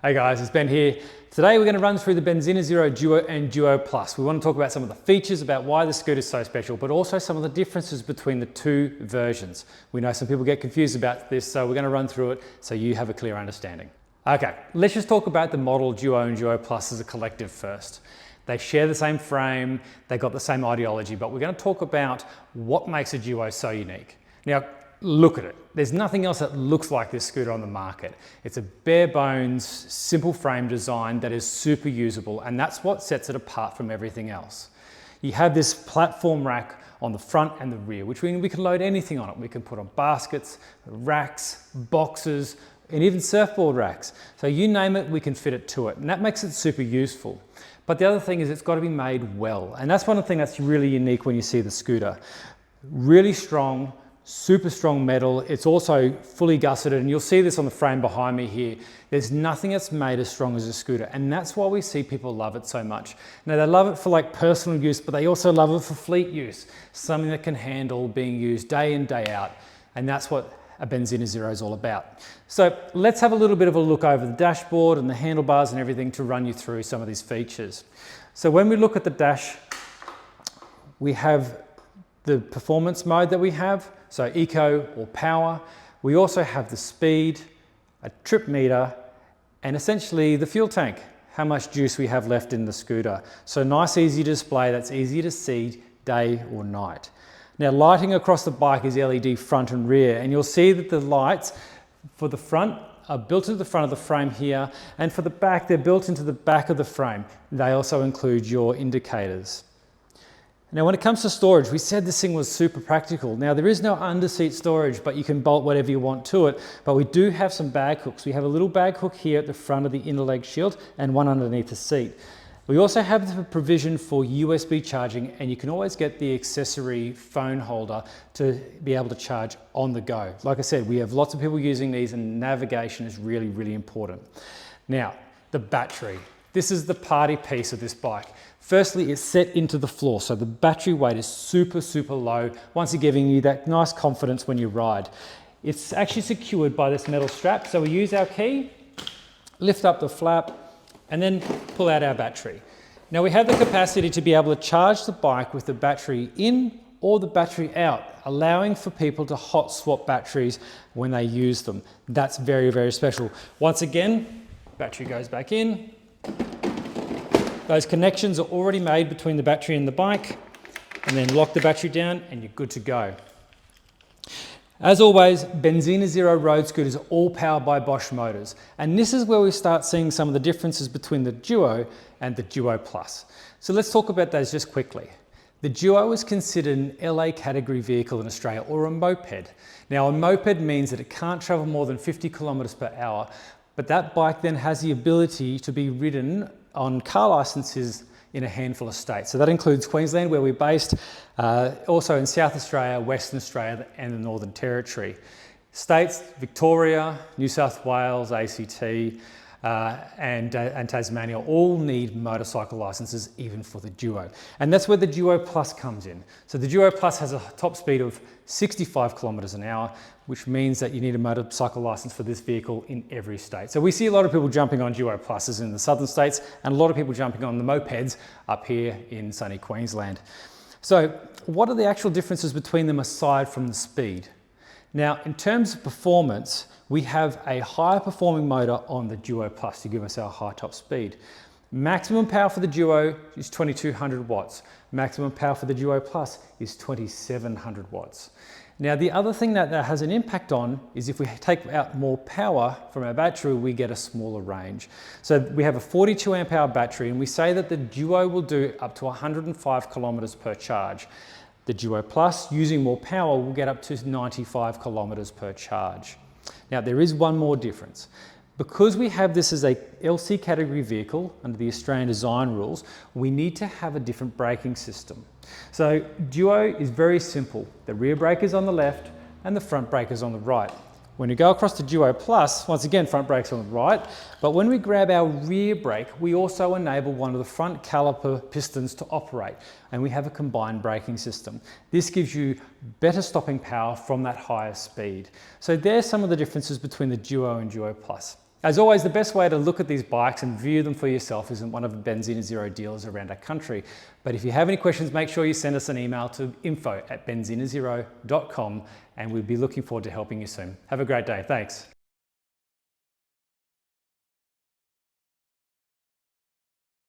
Hey guys, it's Ben here. Today we're going to run through the Benzina Zero Duo and Duo Plus. We want to talk about some of the features about why the scooter is so special, but also some of the differences between the two versions. We know some people get confused about this, so we're going to run through it so you have a clear understanding. Okay, let's just talk about the model Duo and Duo Plus as a collective first. They share the same frame, they got the same ideology, but we're going to talk about what makes a Duo so unique. Now, look at it. There's nothing else that looks like this scooter on the market. It's a bare bones, simple frame design that is super usable, and that's what sets it apart from everything else. You have this platform rack on the front and the rear, which means we can load anything on it. We can put on baskets, racks, boxes, and even surfboard racks. So you name it, we can fit it to it, and that makes it super useful. But the other thing is it's got to be made well, and that's one thing that's really unique when you see the scooter. Really strong, super strong metal. It's also fully gusseted, and you'll see this on the frame behind me here. There's nothing that's made as strong as a scooter, and that's why we see people love it so much. Now, they love it for like personal use, but they also love it for fleet use, something that can handle being used day in, day out, and that's what a Benzina Zero is all about. So let's have a little bit of a look over the dashboard and the handlebars and everything to run you through some of these features. So when we look at the dash, we have the performance mode that we have, so eco or power. We also have the speed, a trip meter, and essentially the fuel tank, how much juice we have left in the scooter. So nice, easy display that's easy to see day or night. Now, lighting across the bike is LED front and rear, and you'll see that the lights for the front are built into the front of the frame here, and for the back, they're built into the back of the frame. They also include your indicators. Now, when it comes to storage, we said this thing was super practical. Now, there is no under-seat storage, but you can bolt whatever you want to it. But we do have some bag hooks. We have a little bag hook here at the front of the inner leg shield and one underneath the seat. We also have the provision for USB charging, and you can always get the accessory phone holder to be able to charge on the go. Like I said, we have lots of people using these, and navigation is really, really important. Now, the battery. This is the party piece of this bike. Firstly, it's set into the floor, so the battery weight is super, super low, once again giving you that nice confidence when you ride. It's actually secured by this metal strap, so we use our key, lift up the flap, and then pull out our battery. Now, we have the capacity to be able to charge the bike with the battery in or the battery out, allowing for people to hot swap batteries when they use them. That's very, very special. Once again, battery goes back in. Those connections are already made between the battery and the bike, and then lock the battery down and you're good to go. As always, Benzina Zero road scooters are all powered by Bosch motors, and this is where we start seeing some of the differences between the Duo and the Duo Plus. So let's talk about those just quickly. The Duo is considered an LA category vehicle in Australia, or a moped. Now, a moped means that it can't travel more than 50 kilometers per hour, but that bike then has the ability to be ridden on car licenses in a handful of states. So that includes Queensland, where we're based, also in South Australia, Western Australia, and the Northern Territory. States, Victoria, New South Wales, ACT, and Tasmania all need motorcycle licenses, even for the Duo. And that's where the Duo Plus comes in. So the Duo Plus has a top speed of 65 kilometers an hour, which means that you need a motorcycle license for this vehicle in every state. So we see a lot of people jumping on Duo Pluses in the southern states, and a lot of people jumping on the mopeds up here in sunny Queensland. So what are the actual differences between them aside from the speed? Now, in terms of performance, we have a higher performing motor on the Duo Plus to give us our high top speed. Maximum power for the Duo is 2200 watts. Maximum power for the Duo Plus is 2700 watts. Now, the other thing that has an impact on is if we take out more power from our battery, we get a smaller range. So we have a 42 amp hour battery, and we say that the Duo will do up to 105 kilometers per charge. The Duo Plus, using more power, will get up to 95 kilometers per charge. Now, there is one more difference. Because we have this as a LC category vehicle under the Australian design rules, we need to have a different braking system. So Duo is very simple. The rear brake is on the left and the front brake is on the right. When we go across to Duo Plus, once again, front brake's on the right, but when we grab our rear brake, we also enable one of the front caliper pistons to operate, and we have a combined braking system. This gives you better stopping power from that higher speed. So there's some of the differences between the Duo and Duo Plus. As always, the best way to look at these bikes and view them for yourself is in one of the Benzina Zero dealers around our country. But if you have any questions, make sure you send us an email to info@benzinazero.com and we'll be looking forward to helping you soon. Have a great day. Thanks.